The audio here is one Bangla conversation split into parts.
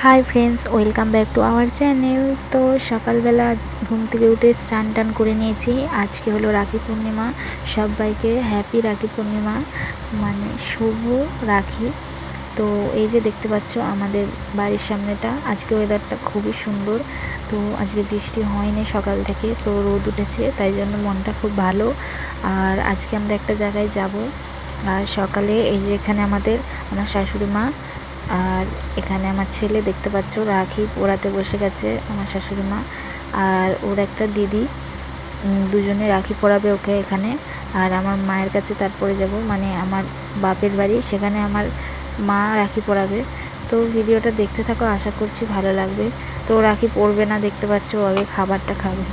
Hi friends, welcome back to our channel. তো সকালবেলা ঘুম থেকে উঠে স্নান টান করে নিয়েছি। আজকে হলো রাখি পূর্ণিমা। সবাইকে হ্যাপি রাখি পূর্ণিমা, মানে শুভ রাখি। তো এই যে দেখতে পাচ্ছ আমাদের বাড়ির সামনেটা, আজকে ওয়েদারটা খুবই সুন্দর। তো আজকে বৃষ্টি হয়নি সকাল থেকে, তো রোদ উঠেছে, তাই জন্য মনটা খুব ভালো। আর আজকে আমরা একটা জায়গায় যাব। আর সকালে এই যে এখানে আমার শাশুড়ি মা আর এখানে আমার ছেলে দেখতে পাচ্ছ রাখি পরাতে বসে গেছে আমার শাশুড়ি মা আর ওর একটা দিদি, দুজনে রাখি পরাবে ওকে এখানে। আর আমার মায়ের কাছে তারপরে যাব, মানে আমার বাপের বাড়ি, সেখানে আমার মা রাখি পরাবে। তো ভিডিওটা দেখতে থাকো, আশা করছি ভালো লাগবে। তো রাখি পরবে না, দেখতে পাচ্ছ আগে খাবারটা খাবে।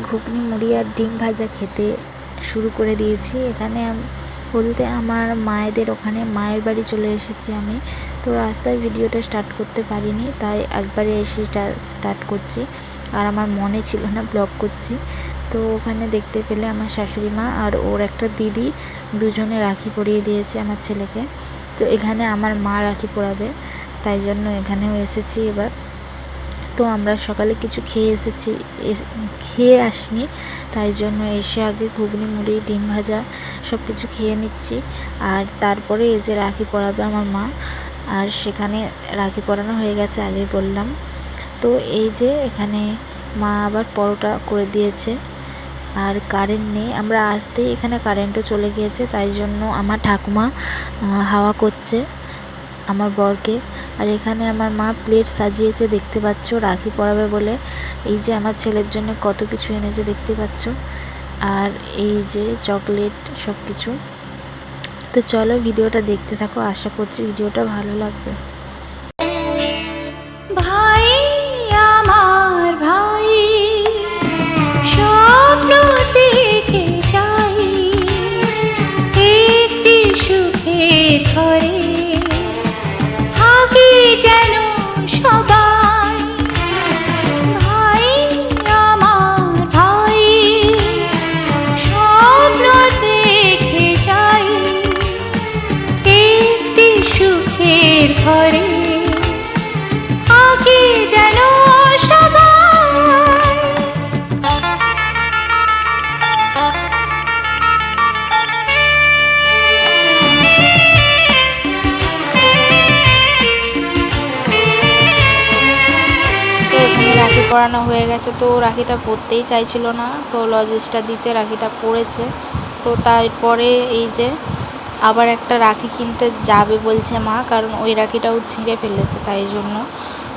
ঘুগনি মুড়ি আর ডিম ভাজা খেতে শুরু করে দিয়েছি। এখানে বলতে আমার মায়েদের ওখানে মায়ের বাড়ি চলে এসেছি আমি। তো রাস্তায় ভিডিওটা স্টার্ট করতে পারিনি, তাই একবারে এসে স্টার্ট করছি। আর আমার মনে ছিল না ব্লগ করছি। তো ওখানে দেখতে পেলে আমার শাশুড়ি মা আর ওর একটা দিদি দুজনে রাখি পরিয়ে দিয়েছে আমার ছেলেকে। তো এখানে আমার মা রাখি পরাবে, তাই জন্য এখানেও এসেছি এবার। তো আমরা সকালে কিছু খেয়ে আসিনি, তাই জন্য এসে আগে ঘুগনি মুড়ি ডিম ভাজা সব কিছু খেয়ে নিচ্ছি। আর তারপরে এই যে রাখি পরাবে আমার মা, আর সেখানে রাখি পরানো হয়ে গেছে আগেই বললাম। তো এই যে এখানে মা আবার পরোটা করে দিয়েছে। আর কারেন্ট নেই, আমরা আসতেই এখানে কারেন্টও চলে গিয়েছে, তাই জন্য আমার ঠাকুমা হাওয়া করছে আমার বরকে। আর এখানে আমার মা প্লেট সাজিয়েছে, দেখতে পাচ্ছ রাখি পরাবে বলে। এই যে আমার ছেলের জন্য কত কিছু এনেছে দেখতে পাচ্ছ, আর এই যে চকলেট সব কিছু। তো চলো ভিডিওটা দেখতে থাকো, আশা করছি ভিডিওটা ভালো লাগবে। রাখি পরানো হয়ে গেছে, তো রাখিটা পরতেই চাইছিল না, তো লজেসটা দিতে রাখিটা পরেছে। তো তারপরে এই যে আবার একটা রাখি কিনতে যাবে বলছে মা, কারণ ওই রাখিটাও ছিঁড়ে ফেলেছে, তাই জন্য।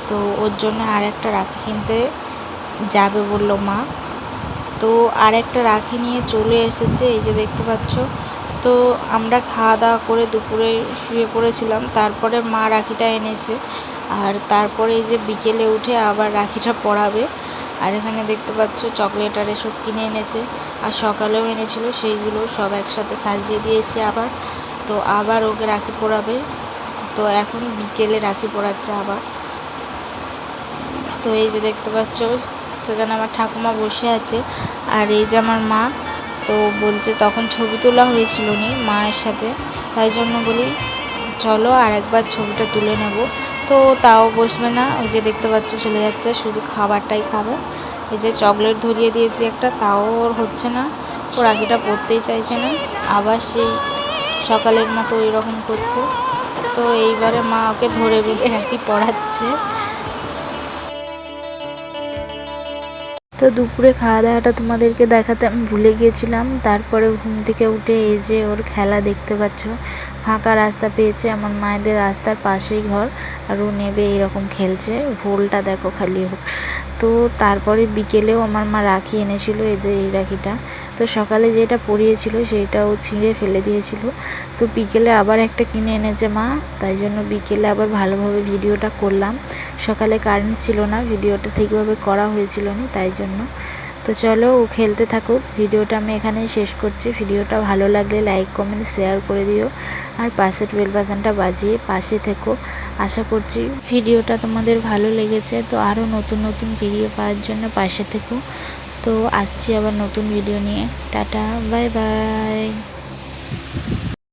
তো ওর জন্য আর একটা রাখি কিনতে যাবে বলল মা। তো আর একটা রাখি নিয়ে চলে এসেছে, এই যে দেখতে পাচ্ছ। তো আমরা খাওয়া দাওয়া করে দুপুরে শুয়ে পড়েছিলাম, তারপরে মা রাখিটা এনেছে। আর তারপরে এই যে বিকেলে উঠে আবার রাখিটা পরাবে। আর এখানে দেখতে পাচ্ছ চকলেট আর এসব কিনে এনেছে, আর সকালেও এনেছিল, সেইগুলো সব একসাথে সাজিয়ে দিয়েছি আবার। তো আবার ওকে রাখি পরাবে, তো এখন বিকেলে রাখি পরাচ্ছে আবার। তো এই যে দেখতে পাচ্ছ সেখানে আমার ঠাকুমা বসে আছে, আর এই যে আমার মা। তো বলছে তখন ছবি তোলা হয়েছিল নি মায়ের সাথে, তাই জন্য বলি চলো আর একবার ছবিটা তুলে নেব। তো তাও বসবে না, ওই যে দেখতে পাচ্ছ চলে যাচ্ছে, শুধু খাবারটাই খাবে। এই যে চকলেট ধরিয়ে দিয়েছি একটা, তাও ওর হচ্ছে না, ও রাখিটা পরতেই চাইছে না, আবার সেই সকালের মতো ওই রকম করছে। তো এইবারে মা ওকে ধরে বেঁধে রাখি পরাচ্ছে। তো দুপুরে খাওয়া দাওয়াটা তোমাদেরকে দেখাতে আমি ভুলে গিয়েছিলাম। তারপরে ঘুম থেকে উঠে এই যে ওর খেলা দেখতে পাচ্ছ, ফাঁকা রাস্তা পেয়েছে, আমার মায়েদের রাস্তার পাশেই ঘর, আর ও নেবে এইরকম খেলছে, ভোলটা দেখো খালি হোক। তো তারপরে বিকেলেও আমার মা রাখি এনেছিল, এই যে এই রাখিটা। তো সকালে যেটা পরিয়েছিল সেইটাও ছিঁড়ে ফেলে দিয়েছিল, তো বিকেলে আবার একটা কিনে এনেছে মা, তাই জন্য বিকেলে আবার ভালোভাবে ভিডিওটা করলাম। সকালে কারেন্ট ছিল না, ভিডিওটা ঠিকভাবে করা হয়েছিল না, তাই জন্য। তো চলো ও খেলতে থাকুক, ভিডিওটা আমি এখানেই শেষ করছি। ভিডিওটা ভালো লাগলে লাইক কমেন্ট শেয়ার করে দিও, আর পাশের বেল বাটনটা বাজিয়ে পাশে থেকো। আশা করছি ভিডিওটা তোমাদের ভালো লেগেছে। তো আরও নতুন নতুন ভিডিও পাওয়ার জন্য পাশে থেকো। তো আসছি আবার নতুন ভিডিও নিয়ে। Tata, bye bye.